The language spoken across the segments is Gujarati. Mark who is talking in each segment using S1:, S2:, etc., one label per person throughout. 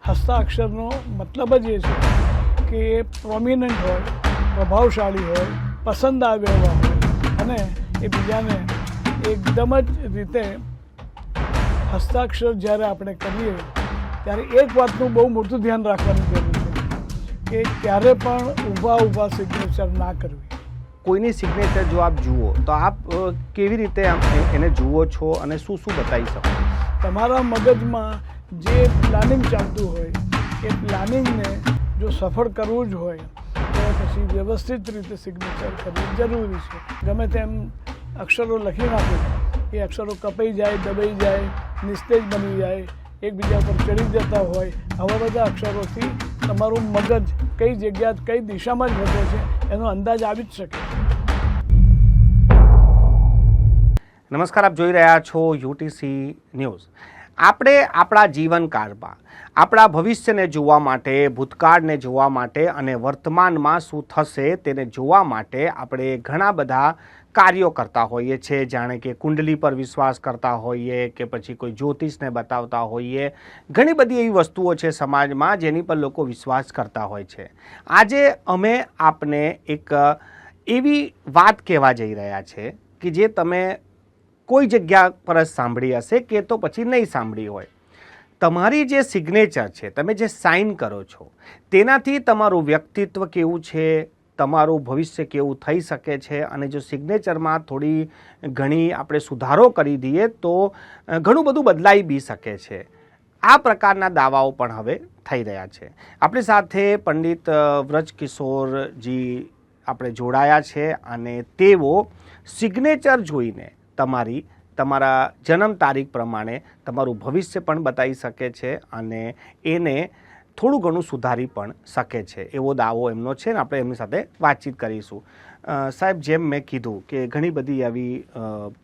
S1: હસ્તાક્ષરનો મતલબ જ એ છે કે એ પ્રોમિનન્ટ હોય, પ્રભાવશાળી હોય, પસંદ આવે એવા હોય અને એ બીજાને એકદમ જ રીતે હસ્તાક્ષર જ્યારે આપણે કરીએ ત્યારે એક વાતનું બહુ મોટું ધ્યાન રાખવાની જરૂર છે કે ક્યારે પણ ઊભા સિગ્નેચર ના કરવી.
S2: કોઈની સિગ્નેચર જો આપ જુઓ તો આપ કેવી રીતે એને જુઓ છો અને શું શું બતાવી શકો?
S1: તમારા મગજમાં જે પ્લાનિંગ ચાલતું હોય એ પ્લાનિંગને જો સફળ કરવું જ હોય તો પછી વ્યવસ્થિત રીતે સિગ્નેચર કરવી જરૂરી છે. ગમે તેમ અક્ષરો લખી નાખો, એ અક્ષરો કપાઈ જાય, દબાઈ જાય, નિસ્તેજ બની જાય, એકબીજા પર ચડી જતા હોય, આવા બધા અક્ષરોથી તમારું મગજ કઈ જગ્યા કઈ દિશામાં જ વધે છે એનો અંદાજ આવી જ શકે.
S2: નમસ્કાર, આપ જોઈ રહ્યા છો યુટીસી ન્યૂઝ. આપણે આપણા જીવનકાળમાં આપણા ભવિષ્યને જોવા માટે, ભૂતકાળને જોવા માટે અને વર્તમાનમાં શું થશે તેને જોવા માટે આપણે ઘણા બધા કાર્યો કરતા હોઈએ છીએ. જાણે કે કુંડલી પર વિશ્વાસ કરતા હોઈએ કે પછી કોઈ જ્યોતિષને બતાવતા હોઈએ. ઘણી બધી એવી વસ્તુઓ છે સમાજમાં જેની પર લોકો વિશ્વાસ કરતા હોય છે. આજે અમે આપને એક એવી વાત કહેવા જઈ રહ્યા છે કે જે તમે કોઈ જગ્યા પર જ સાંભળી હશે કે તો પછી નહીં સાંભળી હોય. તમારી જે સિગ્નેચર છે, તમે જે સાઇન કરો છો, તેનાથી તમારું વ્યક્તિત્વ કેવું છે, તમારું ભવિષ્ય કેવું થઈ શકે છે અને જો સિગ્નેચરમાં થોડી ઘણી આપણે સુધારો કરી દઈએ તો ઘણું બધું બદલાઈ બી શકે છે. આ પ્રકારના દાવાઓ પણ હવે થઈ રહ્યા છે. આપણી સાથે પંડિત વ્રજકિશોરજી આપણે જોડાયા છે અને તેઓ સિગ્નેચર જોઈને તમારા જન્મ તારીખ પ્રમાણે તમારું ભવિષ્ય પણ બતાવી શકે છે અને એને થોડું ઘણું સુધારી પણ શકે છે એવો દાવો એમનો છે ને આપણે એમની સાથે વાતચીત કરીશું. સાહેબ, જેમ મેં કીધું કે ઘણી બધી આવી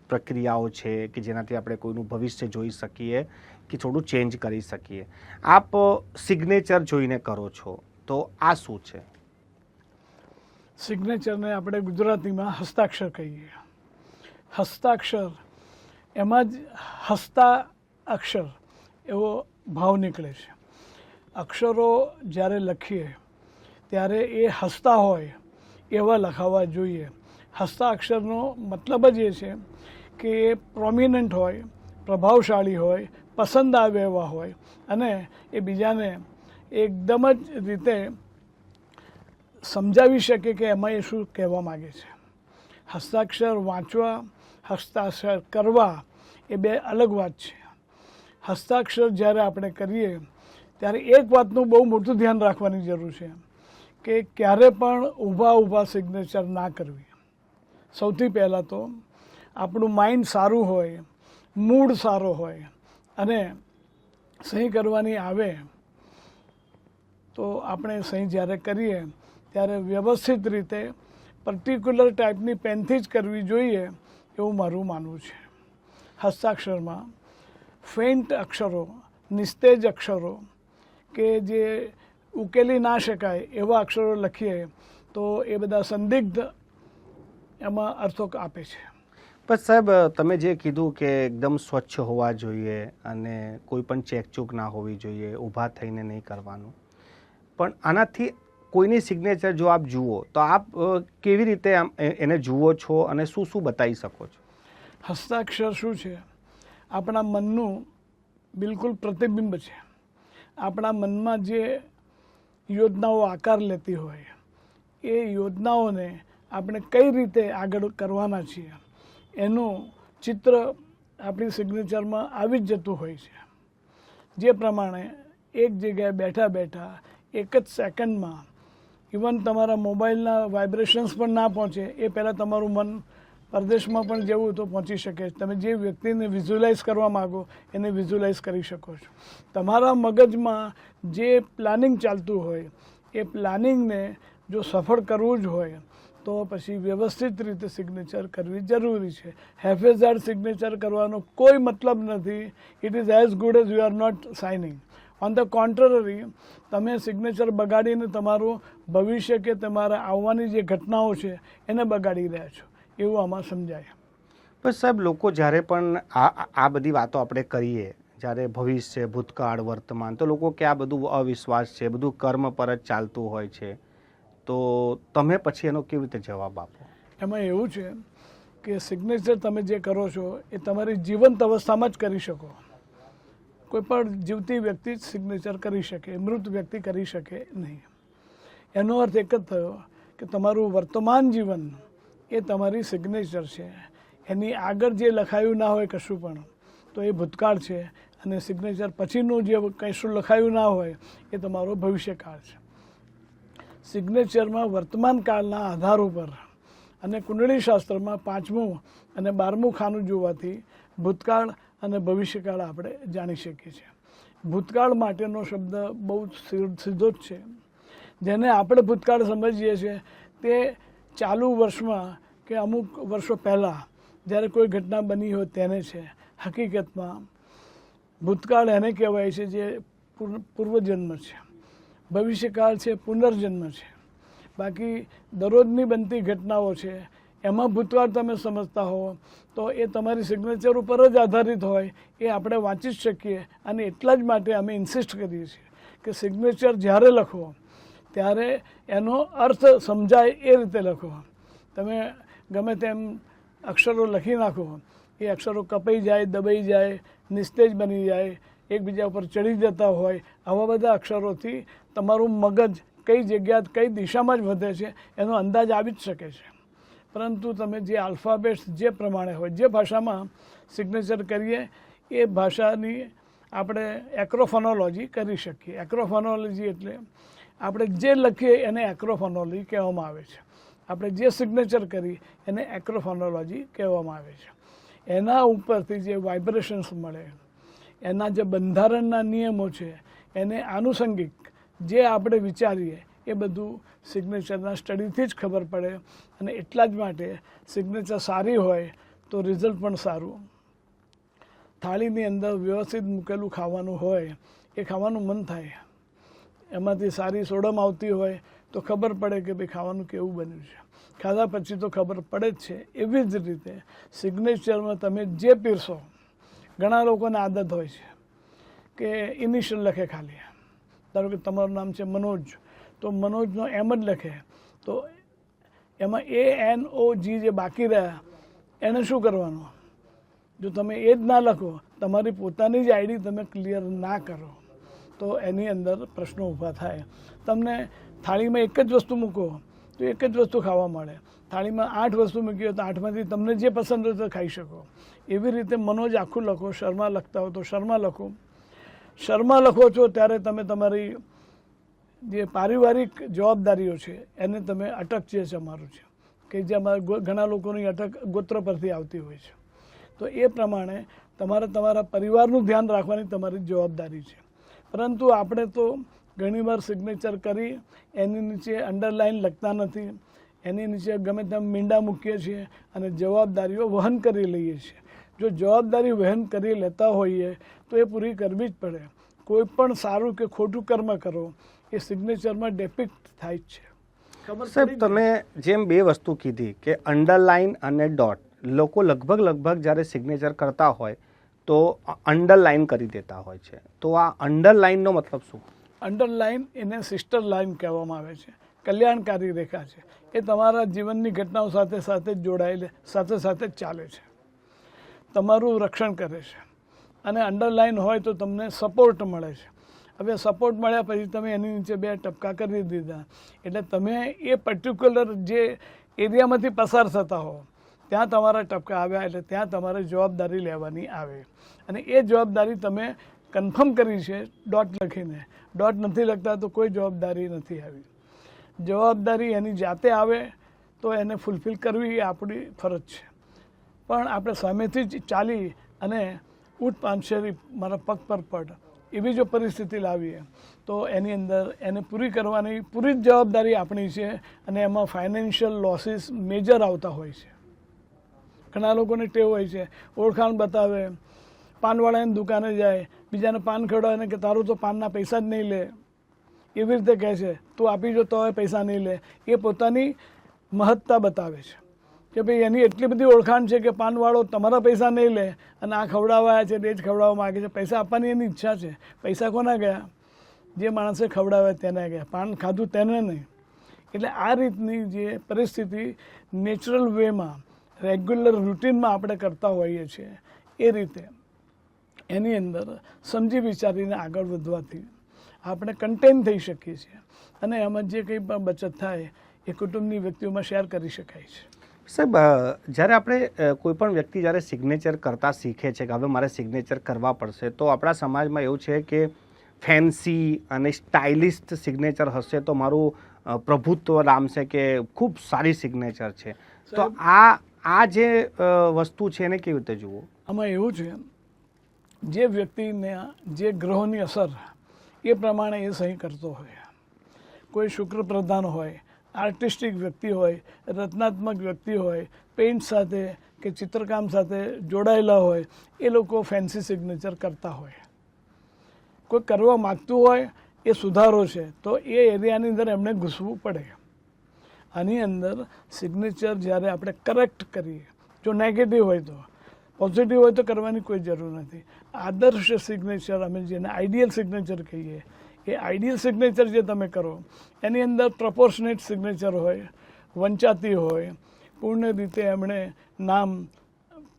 S2: પ્રક્રિયાઓ છે કે જેનાથી આપણે કોઈનું ભવિષ્ય જોઈ શકીએ કે થોડું ચેન્જ કરી શકીએ. આપ સિગ્નેચર જોઈને કરો છો તો આ શું છે?
S1: સિગ્નેચરને આપણે ગુજરાતીમાં હસ્તાક્ષર કહીએ. હસ્તાક્ષર એમાં જ હસ્તા અક્ષર એવો ભાવ નીકળે છે. અક્ષરો જ્યારે લખીએ ત્યારે એ હસતા હોય એવા લખાવા જોઈએ. હસ્તાક્ષરનો મતલબ જ એ છે કે એ પ્રોમિનન્ટ હોય, પ્રભાવશાળી હોય, પસંદ આવે એવા હોય અને એ બીજાને એકદમ જ રીતે સમજાવી શકે કે એમાં એ શું કહેવા માગે છે. હસ્તાક્ષર વાંચવા, હસ્તાક્ષર કરવા એ બે અલગ વાત છે. હસ્તાક્ષર જ્યારે આપણે કરીએ ત્યારે એક વાતનું બહુ મોટું ધ્યાન રાખવાની જરૂર છે કે ક્યારે પણ ઊભા સિગ્નેચર ના કરવી. સૌથી પહેલાં તો આપણું માઇન્ડ સારું હોય, મૂડ સારો હોય અને સહી કરવાની આવે તો આપણે સહી જ્યારે કરીએ ત્યારે વ્યવસ્થિત રીતે પર્ટિક્યુલર ટાઈપની પેનથી જ કરવી જોઈએ એવું મારું માનવું છે. હસ્તાક્ષરમાં ફેઇન્ટ અક્ષરો, નિસ્તેજ અક્ષરો કે જે ઉકેલી ના શકાય એવા અક્ષરો લખીએ તો એ બધા સંદિગ્ધ એમાં અર્થો આપે છે.
S2: પણ સાહેબ, તમે જે કીધું કે એકદમ સ્વચ્છ હોવા જોઈએ અને કોઈ પણ ચેકચૂક ના હોવી જોઈએ, ઊભા થઈને નહીં કરવાનું, પણ આનાથી કોઈની સિગ્નેચર જો આપ જુઓ તો આપ કેવી રીતે એને જુઓ છો અને શું શું બતાવી શકો છો?
S1: હસ્તાક્ષર શું છે? આપણા મનનું બિલકુલ પ્રતિબિંબ છે. આપણા મનમાં જે યોજનાઓ આકાર લેતી હોય એ યોજનાઓને આપણે કઈ રીતે આગળ કરવાના છીએ એનું ચિત્ર આપણી સિગ્નેચરમાં આવી જ જતું હોય છે. જે પ્રમાણે એક જગ્યાએ બેઠા બેઠા એક જ સેકન્ડમાં ઇવન તમારા મોબાઈલના વાઇબ્રેશન્સ પણ ના પહોંચે એ પહેલાં તમારું મન પરદેશમાં પણ જવું તો પહોંચી શકે. તમે જે વ્યક્તિને વિઝ્યુલાઇઝ કરવા માગો એને વિઝ્યુલાઇઝ કરી શકો છો. તમારા મગજમાં જે પ્લાનિંગ ચાલતું હોય એ પ્લાનિંગને જો સફળ કરવું જ હોય તો પછી વ્યવસ્થિત રીતે સિગ્નેચર કરવી જરૂરી છે. હેફેઝાર્ડ સિગ્નેચર કરવાનો કોઈ મતલબ નથી. It is as good as you are not signing. On the contrary, તમે સિગ્નેચર બગાડીને તમારું ભવિષ્ય કે તમારા આવવાની જે ઘટનાઓ છે એને બગાડી રહ્યા છો એવું આમાં સમજાય.
S2: બસ સાહેબ, લોકો જ્યારે પણ આ બધી વાતો આપણે કરીએ, જ્યારે ભવિષ્ય, ભૂતકાળ, વર્તમાન, તો લોકો કે આ બધું અવિશ્વાસ છે, બધું કર્મ પર જ ચાલતું હોય છે, તો તમે પછી એનો કેવી રીતે જવાબ આપો?
S1: એમાં એવું છે કે સિગ્નેચર તમે જે કરો છો એ તમારી જીવંત અવસ્થામાં જ કરી શકો. કોઈ પણ જીવતી વ્યક્તિ જ સિગ્નેચર કરી શકે, મૃત વ્યક્તિ કરી શકે નહીં. એનો અર્થ એક જ થયો કે તમારું વર્તમાન જીવન એ તમારી સિગ્નેચર છે. એની આગળ જે લખાયું ના હોય કશું પણ તો એ ભૂતકાળ છે, અને સિગ્નેચર પછીનું જે કશું લખાયું ના હોય એ તમારો ભવિષ્યકાળ છે. સિગ્નેચરમાં વર્તમાન કાળના આધાર ઉપર અને કુંડળી શાસ્ત્રમાં 5મું અને 12મું ખાનું જોવાથી ભૂતકાળ અને ભવિષ્યકાળ આપણે જાણી શકીએ છીએ. ભૂતકાળ માટેનો શબ્દ બહુ સીધો જ છે. જેને આપણે ભૂતકાળ સમજીએ છીએ તે ચાલુ વર્ષમાં કે અમુક વર્ષો પહેલાં જ્યારે કોઈ ઘટના બની હોય તેને છે. હકીકતમાં ભૂતકાળ એને કહેવાય છે જે પૂર્વજન્મ છે. ભવિષ્યકાળ છે પુનર્જન્મ છે. બાકી દરરોજની બનતી ઘટનાઓ છે એમાં ભૂતકાળ તમે સમજતા હો તો એ તમારી સિગ્નેચર ઉપર જ આધારિત હોય એ આપણે વાંચી જ શકીએ. અને એટલા જ માટે અમે ઇન્સિસ્ટ કરીએ છીએ કે સિગ્નેચર જ્યારે લખો ત્યારે એનો અર્થ સમજાય એ રીતે લખો. તમે ગમે તેમ અક્ષરો લખી નાખો, એ અક્ષરો કપાઈ જાય, દબાઈ જાય, નિસ્તેજ બની જાય, એકબીજા ઉપર ચડી જતા હોય, આવા બધા અક્ષરોથી તમારું મગજ કઈ જગ્યા કઈ દિશામાં જ વધે છે એનો અંદાજ આવી જ શકે છે. પરંતુ તમે જે આલ્ફાબેટ્સ જે પ્રમાણે હોય, જે ભાષામાં સિગ્નેચર કરીએ એ ભાષાની આપણે એક્રોફોનોલોજી કરી શકીએ. એક્રોફોનોલોજી એટલે આપણે જે લખીએ એને એક્રોફોનોલોજી કહેવામાં આવે છે. આપણે જે સિગ્નેચર કરી એને એક્રોફોનોલોજી કહેવામાં આવે છે. એના ઉપરથી જે વાઇબ્રેશન્સ મળે, એના જે બંધારણના નિયમો છે એને આનુષંગિક જે આપણે વિચારીએ એ બધું સિગ્નેચરના સ્ટડીથી જ ખબર પડે. અને એટલા જ માટે સિગ્નેચર સારી હોય તો રિઝલ્ટ પણ સારું. થાળીની અંદર વ્યવસ્થિત મૂકેલું ખાવાનું હોય એ ખાવાનું મન થાય. એમાંથી સારી સોડમ આવતી હોય તો ખબર પડે કે ભાઈ ખાવાનું કેવું બન્યું છે. ખાધા પછી તો ખબર પડે જ છે. એવી જ રીતે સિગ્નેચરમાં તમે જે પીરશો, ઘણા લોકોને આદત હોય છે કે ઇનિશિયલ લખે ખાલી. ધારો કે તમારું નામ છે મનોજ, તો મનોજનો એમ જ લખે, તો એમાં ANOG જે બાકી રહ્યા એને શું કરવાનું? જો તમે એ જ ના લખો, તમારી પોતાની જ આઈડી તમે ક્લિયર ના કરો તો એની અંદર પ્રશ્નો ઊભા થાય. તમને થાળીમાં એક જ વસ્તુ મૂકો તો એક જ વસ્તુ ખાવા મળે. થાળીમાં 8 વસ્તુ મૂકી હોય તો 8માંથી તમને જે પસંદ હોય તો ખાઈ શકો. એવી રીતે મનોજ આખું લખો. શર્મા લખતા હો તો શર્મા લખો. શર્મા લખો છો ત્યારે તમે તમારી જે પારિવારિક જવાબદારીઓ છે એને તમે અટક જે છે અમારું છે કે જે અમારા ઘણા લોકોની અટક ગોત્ર પરથી આવતી હોય છે, તો એ પ્રમાણે તમારે તમારા પરિવારનું ધ્યાન રાખવાની તમારી જવાબદારી છે. પરંતુ આપણે તો ઘણીવાર સિગ્નેચર કરી એની નીચે અંડરલાઇન લખતા નથી, એની નીચે ગમે તેમ મીંડા મૂકીએ છીએ અને જવાબદારીઓ વહન કરી લઈએ છીએ. જો જવાબદારી વહન કરી લેતા હોઈએ તો એ પૂરી કરવી જ પડે. કોઈ પણ સારું કે ખોટું કર્મ કરો એ સિગ્નેચરમાં ડેપિક્ટ થાય જ છે.
S2: સાહેબ, તમે જેમ 2 વસ્તુ કીધી કે અંડરલાઇન અને ડોટ, લોકો લગભગ જ્યારે સિગ્નેચર કરતા હોય તો અંડરલાઇન કરી દેતા હોય છે, તો આ અંડરલાઇનનો મતલબ શું?
S1: અંડરલાઇન એને સિસ્ટર લાઇન કહેવામાં આવે છે. કલ્યાણકારી રેખા છે. એ તમારા જીવનની ઘટનાઓ સાથે સાથે જોડાયેલી, સાથે સાથે જ ચાલે છે, તમારું રક્ષણ કરે છે. અને અંડરલાઇન હોય તો તમને સપોર્ટ મળે છે. હવે સપોર્ટ મળ્યા પછી તમે એની નીચે 2 ટપકા કરી દીધા એટલે તમે એ પર્ટિક્યુલર જે એરિયામાંથી પસાર થતા હો ત્યાં તમારા ટપકા આવ્યા એટલે ત્યાં તમારે જવાબદારી લેવાની આવે. અને એ જવાબદારી તમે કન્ફર્મ કરી છે ડોટ લખીને. ડોટ નથી લખતા તો કોઈ જવાબદારી નથી આવી. જવાબદારી એની જાતે આવે તો એને ફૂલફિલ કરવી એ આપણી ફરજ છે. પણ આપણે સામેથી જ ચાલી અને ઊંટ પાંચેરી મારા પગ પર પડ એવી જો પરિસ્થિતિ લાવીએ તો એની અંદર એને પૂરી કરવાની પૂરી જ જવાબદારી આપણી છે. અને એમાં ફાઇનાન્શિયલ લોસીસ મેજર આવતા હોય છે. ઘણા લોકોને ટેવ હોય છે, ઓળખાણ બતાવે, પાનવાળાની દુકાને જાય, બીજાને પાન ખવડાવે કે તારું તો પાનના પૈસા જ નહીં લે, એવી રીતે કહે છે, તું આપી જો તો પૈસા નહીં લે. એ પોતાની મહત્તા બતાવે છે. કે ભાઈ એની એટલી બધી ઓળખાણ છે કે પાનવાળો તમારા પૈસા નહીં લે અને આ ખવડાવવા છે એ જ ખવડાવવા માગે છે. પૈસા આપવાની એની ઈચ્છા છે. પૈસા કોના ગયા? જે માણસે ખવડાવે તેને ગયા, પાન ખાધું તેને નહીં. એટલે આ રીતની જે પરિસ્થિતિ નેચરલ વેમાં રેગ્યુલર રૂટીનમાં આપણે કરતા હોઈએ છીએ એ રીતે એની અંદર સમજી વિચારીને આગળ વધવાથી આપણે કન્ટેન થઈ શકીએ છીએ અને એમાં જે કંઈ પણ બચત થાય એ કુટુંબની વ્યક્તિઓમાં શેર કરી શકાય છે.
S2: સાહેબ, જ્યારે આપણે કોઈ પણ વ્યક્તિ જ્યારે સિગ્નેચર કરતા શીખે છે કે હવે મારે સિગ્નેચર કરવા પડશે, તો આપણા સમાજમાં એવું છે કે ફેન્સી અને સ્ટાઇલિસ્ટ સિગ્નેચર હશે તો મારું પ્રભુત્વ નામશે કે ખૂબ સારી સિગ્નેચર છે. તો આ જે વસ્તુ છે એને કેવી રીતે જુઓ?
S1: આમાં એવું છે, જે વ્યક્તિને જે ગ્રહોની અસર એ પ્રમાણે એ સહી કરતો હોય. કોઈ શુક્ર પ્રધાન હોય, આર્ટિસ્ટિક વ્યક્તિ હોય, રચનાત્મક વ્યક્તિ હોય, પેઇન્ટ સાથે કે ચિત્રકામ સાથે જોડાયેલા હોય, એ લોકો ફેન્સી સિગ્નેચર કરતા હોય. કોઈ કરવા માગતું હોય એ સુધારો છે તો એ એરિયાની અંદર એમણે ઘૂસવું પડે. આની અંદર સિગ્નેચર જ્યારે આપણે કરેક્ટ કરીએ, જો નેગેટિવ હોય તો, પોઝિટિવ હોય તો કરવાની કોઈ જરૂર નથી. આદર્શ સિગ્નેચર અમે જેને આઈડિયલ સિગ્નેચર કહીએ, એ આઈડિયલ સિગ્નેચર જે તમે કરો એની અંદર પ્રપોર્શનેટ સિગ્નેચર હોય, વંચાતી હોય, પૂર્ણ રીતે એમણે નામ,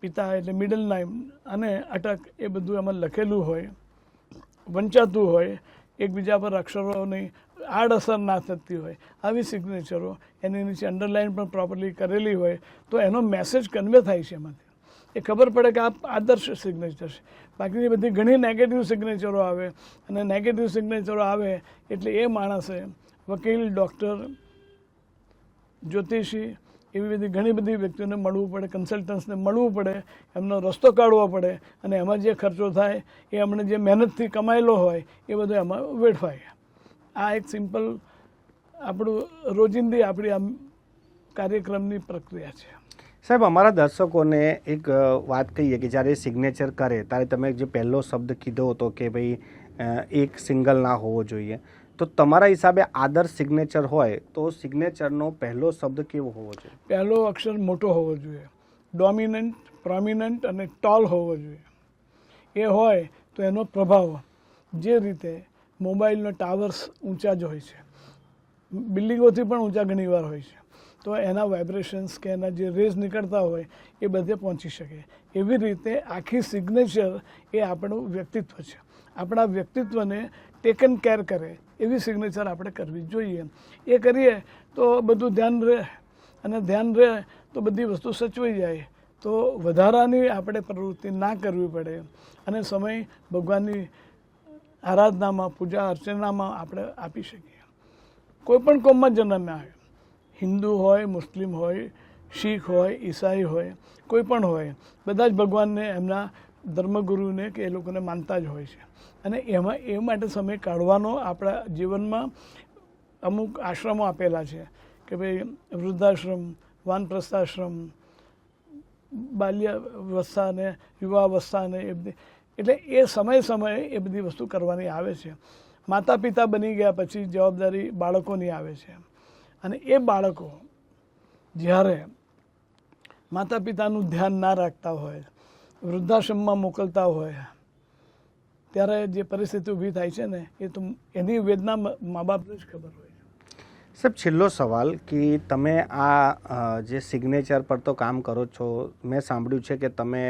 S1: પિતા એટલે મિડલ નેમ અને અટક એ બધું એમાં લખેલું હોય, વંચાતું હોય, એકબીજા પર અક્ષરોની આડઅસર ના થતી હોય, આવી સિગ્નેચરો એની નીચે અંડરલાઇન પણ પ્રોપરલી કરેલી હોય તો એનો મેસેજ કન્વે થાય છે. એમાંથી એ ખબર પડે કે આ આદર્શ સિગ્નેચર છે. બાકીની બધી ઘણી નેગેટિવ સિગ્નેચરો આવે અને નેગેટિવ સિગ્નેચરો આવે એટલે એ માણસે વકીલ, ડૉક્ટર, જ્યોતિષી એવી બધી ઘણી બધી વ્યક્તિઓને મળવું પડે, કન્સલ્ટન્ટ્સને મળવું પડે, એમનો રસ્તો કાઢવો પડે અને એમાં જે ખર્ચો થાય એ એમણે જે મહેનતથી કમાયેલો હોય એ બધું એમાં વેડફાય. આ એક સિમ્પલ આપણું રોજિંદી આપણી આમ કાર્યક્રમની પ્રક્રિયા છે.
S2: સાહેબ, અમારા દર્શકોને એક વાત કહીએ કે જ્યારે સિગ્નેચર કરે ત્યારે તમે જે પહેલો શબ્દ કીધો હતો કે ભાઈ એક સિંગલ ના હોવો જોઈએ, તો તમારા હિસાબે આદર્શ સિગ્નેચર હોય તો સિગ્નેચરનો પહેલો શબ્દ કેવો હોવો જોઈએ?
S1: પહેલો અક્ષર મોટો હોવો જોઈએ, ડોમિનન્ટ, પ્રોમિનન્ટ અને ટોલ હોવો જોઈએ. એ હોય તો એનો પ્રભાવ જે રીતે મોબાઈલનો ટાવર્સ ઊંચા જ હોય છે, બિલ્ડિંગોથી પણ ઊંચા ઘણીવાર હોય છે, તો એના વાઇબ્રેશન્સ કે એના જે રેઝ નીકળતા હોય એ બધે પહોંચી શકે. એવી રીતે આખી સિગ્નેચર એ આપણું વ્યક્તિત્વ છે. આપણા વ્યક્તિત્વને ટેકન કેર કરે એવી સિગ્નેચર આપણે કરવી જોઈએ. એ કરીએ તો બધું ધ્યાન રહે અને ધ્યાન રહે તો બધી વસ્તુ સચવાઈ જાય. તો વધારાની આપણે પ્રવૃત્તિ ના કરવી પડે અને સમય ભગવાનની આરાધનામાં, પૂજા અર્ચનામાં આપણે આપી શકીએ. કોઈ પણ કોમમાં જન્મ્યા હોય, હિન્દુ હોય, મુસ્લિમ હોય, શીખ હોય, ઈસાઈ હોય, કોઈ પણ હોય, બધા જ ભગવાનને એમના ધર્મગુરુને કે એ લોકોને માનતા જ હોય છે. અને એમાં એ માટે સમય કાઢવાનો આપણા જીવનમાં અમુક આશ્રમો આપેલા છે કે ભાઈ વૃદ્ધાશ્રમ, વાનપ્રસ્થાશ્રમ, બાલ્યાવસ્થા અને યુવાવસ્થા ને એ બધી, એટલે એ સમયે એ બધી વસ્તુ કરવાની આવે છે. માતા પિતા બની ગયા પછી જવાબદારી બાળકોની આવે છે અને એ બાળકો જ્યારે માતા પિતાનું ધ્યાન ના રાખતા હોય, વૃદ્ધાશ્રમમાં મોકલતા હોય, ત્યારે જે પરિસ્થિતિ ઊભી થાય છે ને એ તો એની વેદના મા બાપને જ ખબર હોય.
S2: સાહેબ, છેલ્લો સવાલ કે તમે આ જે સિગ્નેચર પર તો કામ કરો છો, મેં સાંભળ્યું છે કે તમે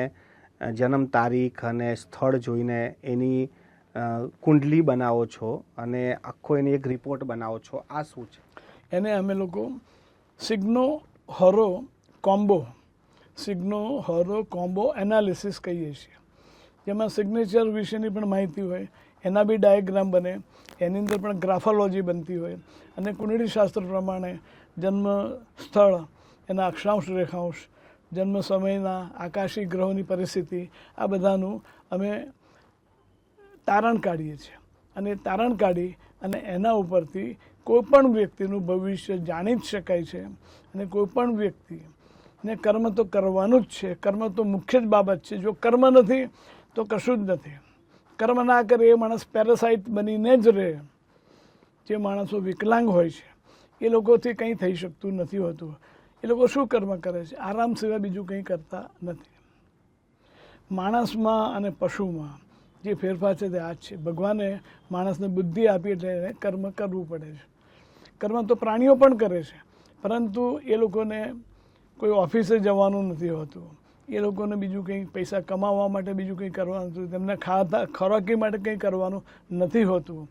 S2: જન્મ તારીખ અને સ્થળ જોઈને એની કુંડલી બનાવો છો અને આખો એની એક રિપોર્ટ બનાવો છો. આ શું છે?
S1: એને અમે લોકો સિગ્નો હોરો કોમ્બો એનાલિસિસ કહીએ છીએ. જેમાં સિગ્નેચર વિશેની પણ માહિતી હોય, એના બી ડાયાગ્રામ બને, એની અંદર પણ ગ્રાફોલોજી બનતી હોય અને કુંડળી શાસ્ત્ર પ્રમાણે જન્મ સ્થળ, એના અક્ષાંશ રેખાંશ, જન્મ સમયના આકાશી ગ્રહોની પરિસ્થિતિ, આ બધાનું અમે તારણ કાઢીએ છીએ. અને તારણ કાઢી અને એના ઉપરથી કોઈ પણ વ્યક્તિનું ભવિષ્ય જાણી જ શકાય છે. અને કોઈ પણ વ્યક્તિને કર્મ તો કરવાનું જ છે. કર્મ તો મુખ્ય જ બાબત છે. જો કર્મ નથી તો કશું જ નથી. કર્મ ના કરે એ માણસ પેરાસાઇટ બનીને જ રહે. જે માણસો વિકલાંગ હોય છે એ લોકોથી કંઈ થઈ શકતું નથી હોતું. એ લોકો શું કર્મ કરે છે? આરામ સિવાય બીજું કંઈ કરતા નથી. માણસમાં અને પશુમાં જે ફેરફાર છે તે આ જ છે. ભગવાને માણસને બુદ્ધિ આપી એટલે એને કર્મ કરવું પડે છે. કર્મ તો પ્રાણીઓ પણ કરે છે, પરંતુ એ લોકોને કોઈ ઓફિસે જવાનું નથી હોતું, એ લોકોને બીજું કંઈ પૈસા કમાવા માટે બીજું કંઈ કરવાનું નથી, તેમને ખોરાકી માટે કંઈ કરવાનું નથી હોતું.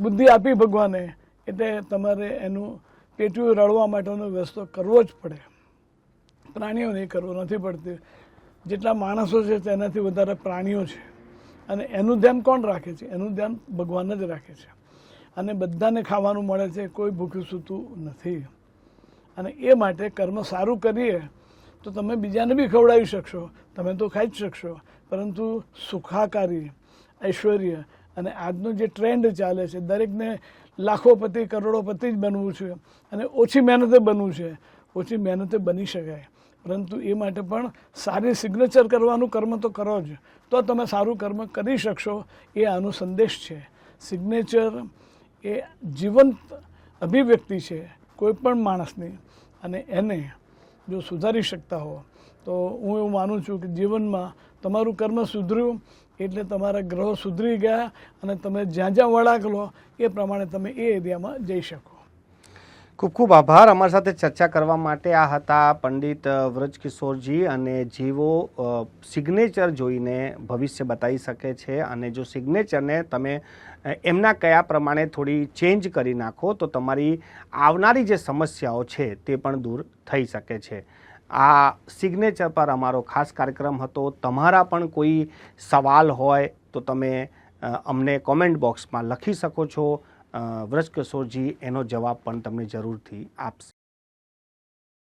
S1: બુદ્ધિ આપી ભગવાને એટલે તમારે એનું પેટું રળવા માટેનો વ્યવસ્થો કરવો જ પડે. પ્રાણીઓ નહીં કરવો નથી પડતી. જેટલા માણસો છે તેનાથી વધારે પ્રાણીઓ છે, અને એનું ધ્યાન કોણ રાખે છે? એનું ધ્યાન ભગવાન જ રાખે છે. અને બધાને ખાવાનું મળે છે, કોઈ ભૂખ્યું સૂતું નથી. અને એ માટે કર્મ સારું કરીએ તો તમે બીજાને બી ખવડાવી શકશો, તમે તો ખાઈ જ શકશો, પરંતુ સુખાકારી, ઐશ્વર્ય અને આજનો જે ટ્રેન્ડ ચાલે છે, દરેકને લાખોપતિ કરોડોપતિ જ બનવું છે અને ઓછી મહેનતે બનવું છે. ઓછી મહેનતે બની શકાય, પરંતુ એ માટે પણ સારી સિગ્નેચર કરવાનું કર્મ તો કરો જ, તો તમે સારું કર્મ કરી શકશો. એ આનો સંદેશ છે. સિગ્નેચર એ જીવંત અભિવ્યક્તિ છે કોઈ પણ માણસની, અને એને જો સુધારી શકતા હો તો હું એવું માનું છું કે જીવનમાં તમારું કર્મ સુધર્યું એટલે તમારા ગ્રહો સુધરી ગયા, અને તમે જ્યાં જ્યાં વળાંક લો એ પ્રમાણે તમે એ એરિયામાં જઈ શકો.
S2: ખૂબ ખૂબ આભાર. અમારી સાથે ચર્ચા કરવા માટે આ હતા પંડિત વ્રજકિશોરજી, અને જેઓ સિગ્નેચર જોઈને ભવિષ્ય બતાવી શકે છે, અને જો સિગ્નેચરને તમે એમના કયા પ્રમાણે થોડી ચેન્જ કરી નાખો તો તમારી આવનારી જે સમસ્યાઓ છે તે પણ દૂર થઈ શકે છે. આ સિગ્નેચર પર અમારો ખાસ કાર્યક્રમ હતો. તમારા પણ કોઈ સવાલ હોય તો તમે અમને કોમેન્ટ બોક્સમાં લખી શકો છો. વ્રજકિશોરજી એનો જવાબ પણ તમને જરૂરથી આપશે.